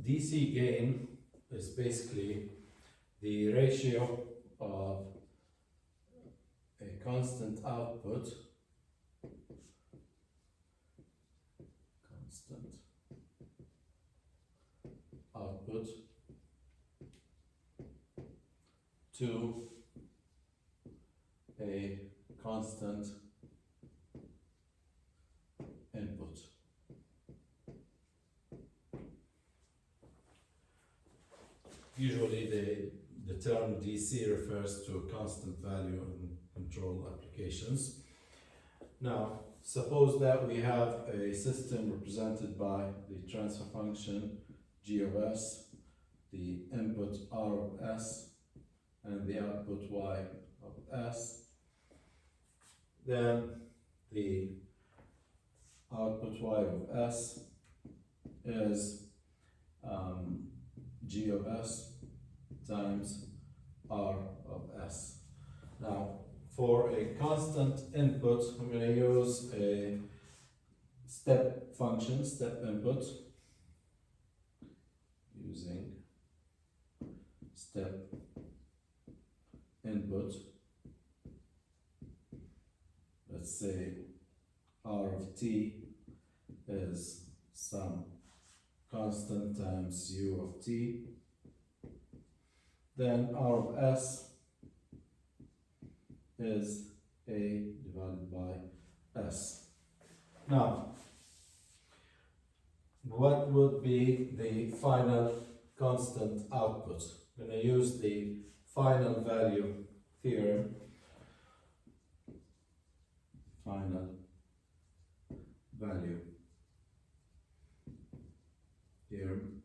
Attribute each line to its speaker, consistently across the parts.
Speaker 1: DC gain is basically the ratio of a constant output, to a constant input. Usually the term DC refers to a constant value in control applications. Now, suppose that we have a system represented by the transfer function g of s, the input r of s, and the output y of s. Then the output y of s is g of s times r of s. Now, for a constant input, I'm going to use a step function, step input, using step input. Let's say r of t is some constant times u of t. Then r of s is a divided by s. Now, what would be the final constant output? I'm going to use the final value theorem. Final value theorem,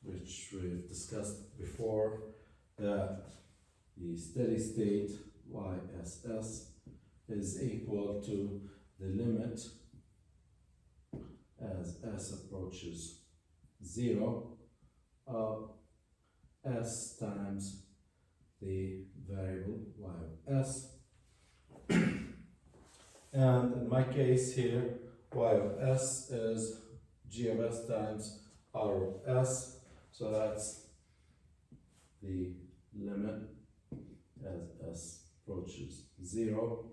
Speaker 1: which we've discussed before, that the steady state YSS is equal to the limit as s approaches 0 of s times the variable y of s. And in my case here, y of s is g of s times r of s, so that's the limit as s approaches 0,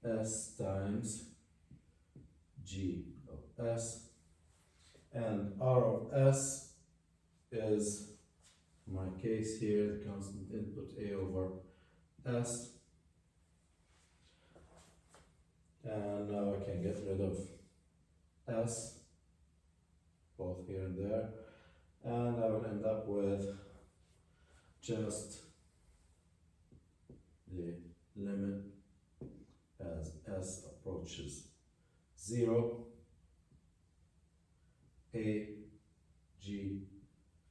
Speaker 1: s times g of s, and r of s is, in my case here, the constant input a over s. And now I can get rid of s, both here and there, and I will end up with just the limit as s approaches 0, a g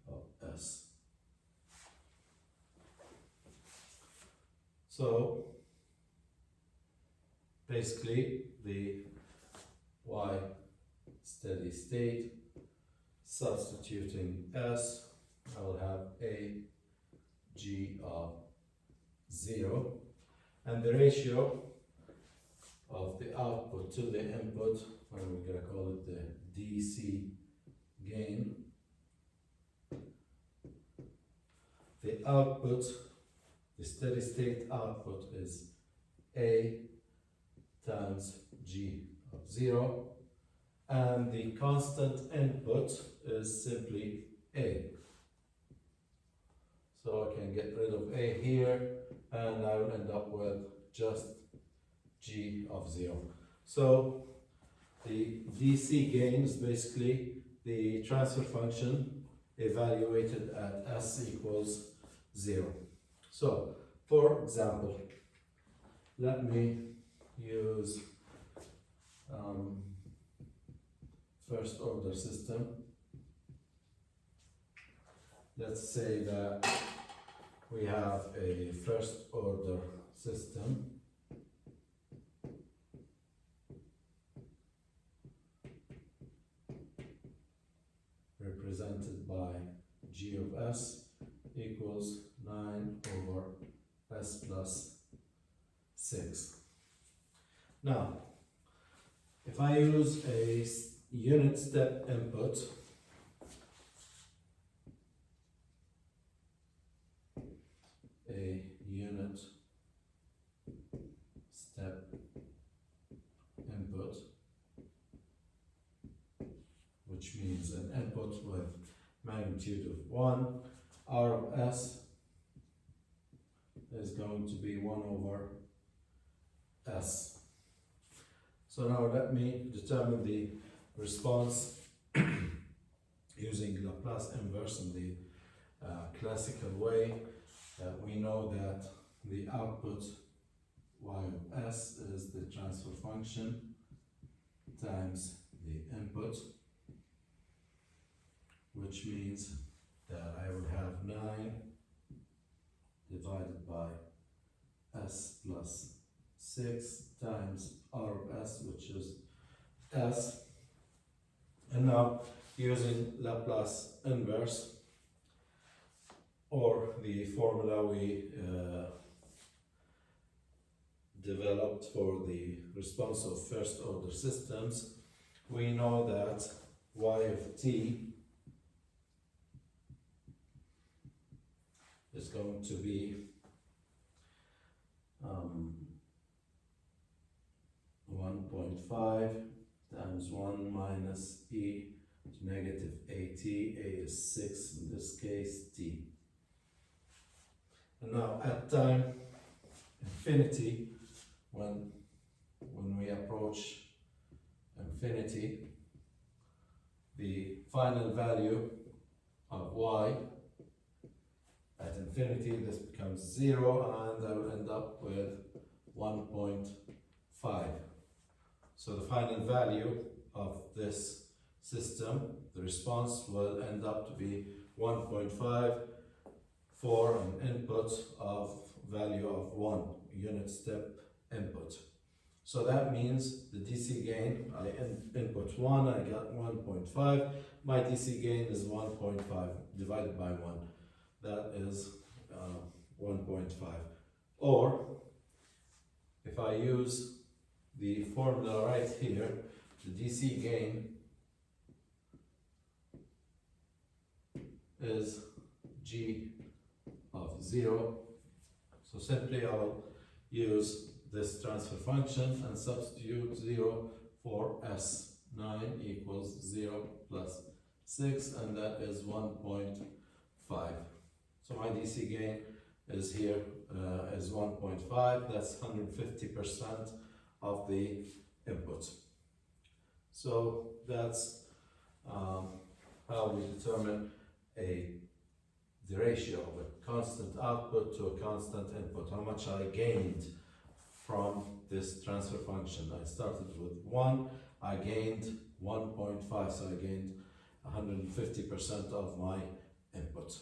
Speaker 1: of s. So basically the y steady state, substituting s, I will have a g of 0, and the ratio of the output to the input, and we're going to call it the DC gain. The output, the steady state output is a times g of 0, and the constant input is simply a. So I can get rid of a here, and I will end up with just g of 0. So the DC gain is basically the transfer function evaluated at s equals 0. So, for example, let me use first order system. Let's say that we have a first order system represented by g of s equals 9 over s plus 6. Now, if I use a unit step input a unit step input, which means an input with magnitude of 1, R of S is going to be 1 over S. So now let me determine the response using Laplace inverse in the classical way. We know that the output y of S is the transfer function times the input, which means that I will have 9 divided by S plus 6 times R of S, which is S. And now using Laplace inverse, or the formula we developed for the response of first order systems, we know that y of t is going to be 1.5 times 1 minus e to negative at. A is 6 in this case, t. And now at time infinity, when we approach infinity, the final value of y at infinity, this becomes 0, and I will end up with 1.5. So the final value of this system, the response, will end up to be 1.5 for an input of value of 1 unit step input. So that means the DC gain, I input 1, I got 1.5. My DC gain is 1.5 divided by 1. That is 1.5. Or if I use the formula right here, the DC gain is G of 0. So simply I will use this transfer function and substitute 0 for S. 9 equals 0 plus 6, and that is 1.5. So my DC gain is here is 1.5. That's 150% of the input. So that's how we determine the ratio of a constant output to a constant input, how much I gained from this transfer function. I started with 1, I gained 1.5, so I gained 150% of my input.